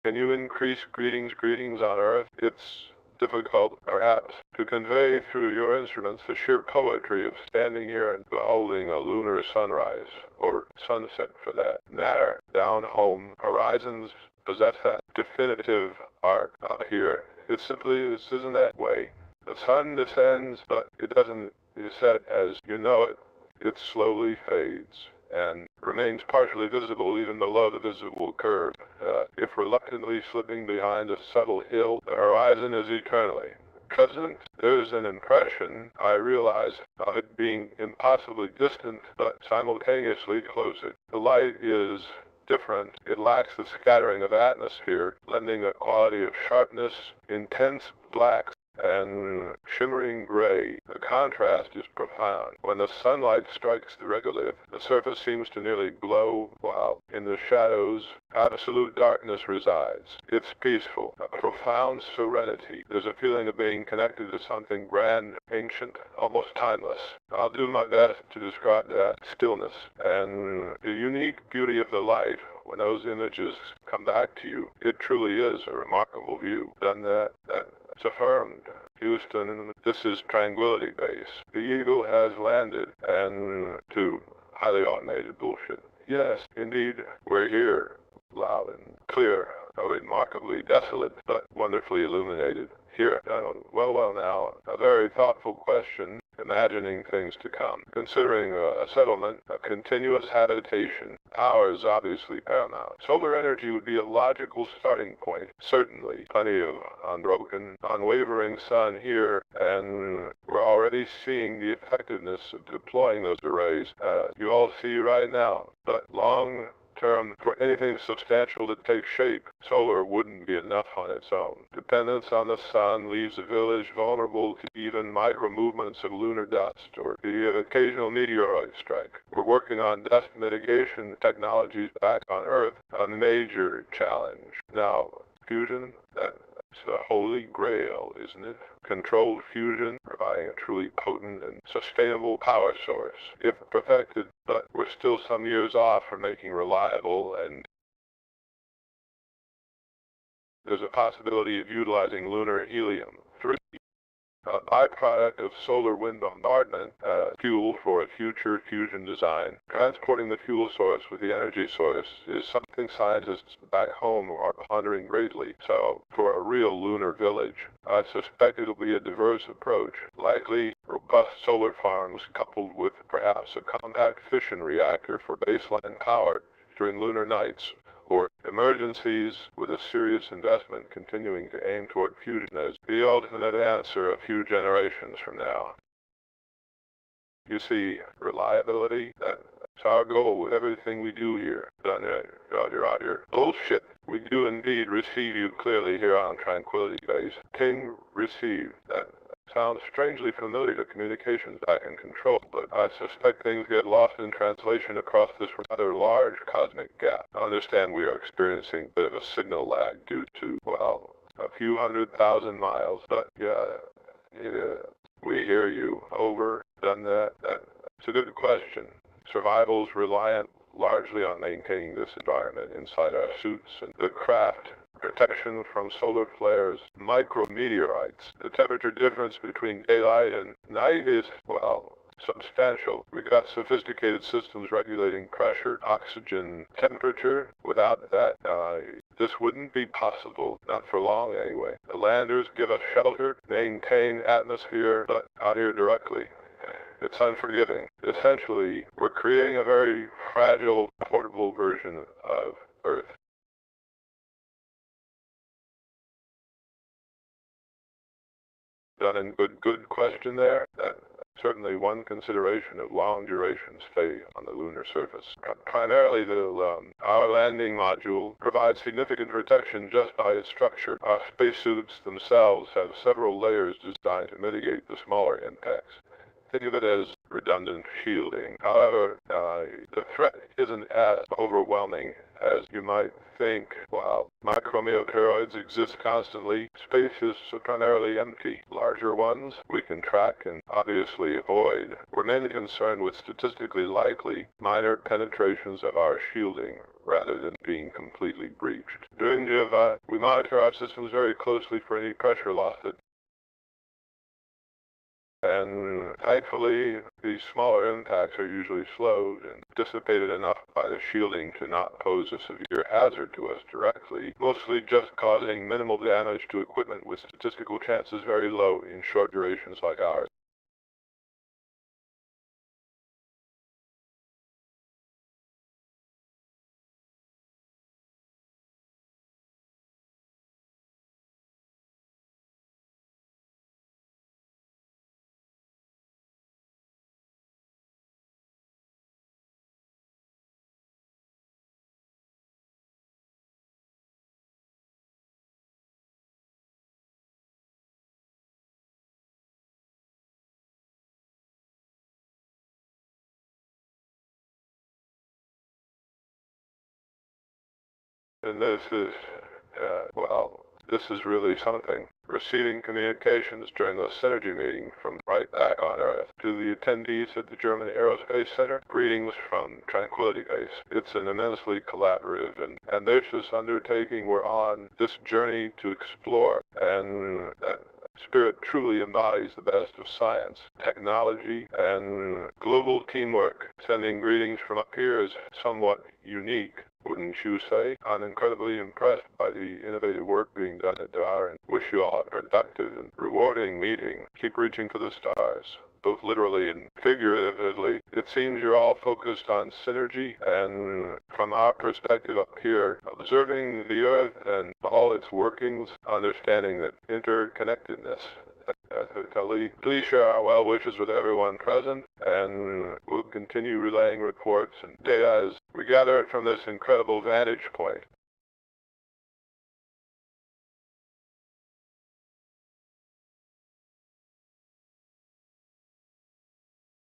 Can you increase greetings on Earth? It's difficult, perhaps, to convey through your instruments the sheer poetry of standing here and beholding a lunar sunrise, or sunset for that matter. Down home, horizons possess that definitive arc out here. It simply isn't that way. The sun descends, but it doesn't set as you know it. It slowly fades and remains partially visible even below the visible curve. If reluctantly slipping behind a subtle hill, the horizon is eternally present. There's an impression, I realize, of it being impossibly distant, but simultaneously closer. The light is different. It lacks the scattering of atmosphere, lending a quality of sharpness, intense blacks, and shimmering gray. The contrast is profound. When the sunlight strikes the regolith, the surface seems to nearly glow, while in the shadows, absolute darkness resides. It's peaceful, a profound serenity. There's a feeling of being connected to something grand, ancient, almost timeless. I'll do my best to describe that stillness and the unique beauty of the light. When those images come back to you, it truly is a remarkable view. Done that. It's affirmed. Houston, this is Tranquility Base. The Eagle has landed, and to highly automated bullshit. Yes, indeed, we're here, loud and clear, remarkably desolate, but wonderfully illuminated. Here, well now, a very thoughtful question, imagining things to come, considering a settlement, a continuous habitation, ours obviously paramount. Solar energy would be a logical starting point, certainly. Plenty of unbroken, unwavering sun here, and we're already seeing the effectiveness of deploying those arrays, you all see right now. But long term, for anything substantial to take shape, solar wouldn't be enough on its own. Dependence on the sun leaves the village vulnerable to even micro-movements of lunar dust or the occasional meteoroid strike. We're working on dust mitigation technologies back on Earth, a major challenge. Now, fusion, that's the holy grail, isn't it? Controlled fusion, providing a truly potent and sustainable power source, if perfected, but we're still some years off from making reliable, and there's a possibility of utilizing lunar helium-3, a byproduct of solar wind bombardment, fuel for a future fusion design. Transporting the fuel source with the energy source is something scientists back home are pondering greatly. So, for a real lunar village, I suspect it'll be a diverse approach, likely robust solar farms coupled with perhaps a compact fission reactor for baseline power during lunar nights, or emergencies with a serious investment continuing to aim toward fusion as the ultimate answer a few generations from now. You see, reliability, that's our goal with everything we do here. Roger. Bullshit. We do indeed receive you clearly here on Tranquility Base. King received. That sounds strangely familiar to communications back in control, but I suspect things get lost in translation across this rather large cosmic gap. I understand we are experiencing a bit of a signal lag due to, well, a few 100,000 miles, but yeah, we hear you. Over. Done that. That's a good question. Survival's reliant largely on maintaining this environment inside our suits and the craft, protection from solar flares, micrometeorites. The temperature difference between daylight and night is, well, substantial. We've got sophisticated systems regulating pressure, oxygen, temperature. Without that, this wouldn't be possible, not for long anyway. The landers give us shelter, maintain atmosphere, but out here directly, it's unforgiving. Essentially, we're creating a very fragile, portable version of Earth. Done and good question there. That's certainly one consideration of long-duration stay on the lunar surface. Primarily, our landing module provides significant protection just by its structure. Our spacesuits themselves have several layers designed to mitigate the smaller impacts. Think of it as redundant shielding. However, the threat isn't as overwhelming as you might think. While micrometeoroids exist constantly, space is primarily empty. Larger ones we can track and obviously avoid. We're mainly concerned with statistically likely minor penetrations of our shielding rather than being completely breached. During GIVA, we monitor our systems very closely for any pressure loss that and thankfully, these smaller impacts are usually slowed and dissipated enough by the shielding to not pose a severe hazard to us directly, mostly just causing minimal damage to equipment with statistical chances very low in short durations like ours. And this is really something. Receiving communications during the Synergy meeting from right back on Earth. To the attendees at the German Aerospace Center, greetings from Tranquility Base. It's an immensely collaborative and ambitious undertaking we're on, this journey to explore, and that spirit truly embodies the best of science, technology, and global teamwork. Sending greetings from up here is somewhat unique, wouldn't you say? I'm incredibly impressed by the innovative work being done at DAR and wish you all a productive and rewarding meeting. Keep reaching for the stars, both literally and figuratively. It seems you're all focused on synergy, and from our perspective up here, observing the Earth and all its workings, understanding that interconnectedness. Please share our well wishes with everyone present, and we'll continue relaying reports and data as we gather it from this incredible vantage point.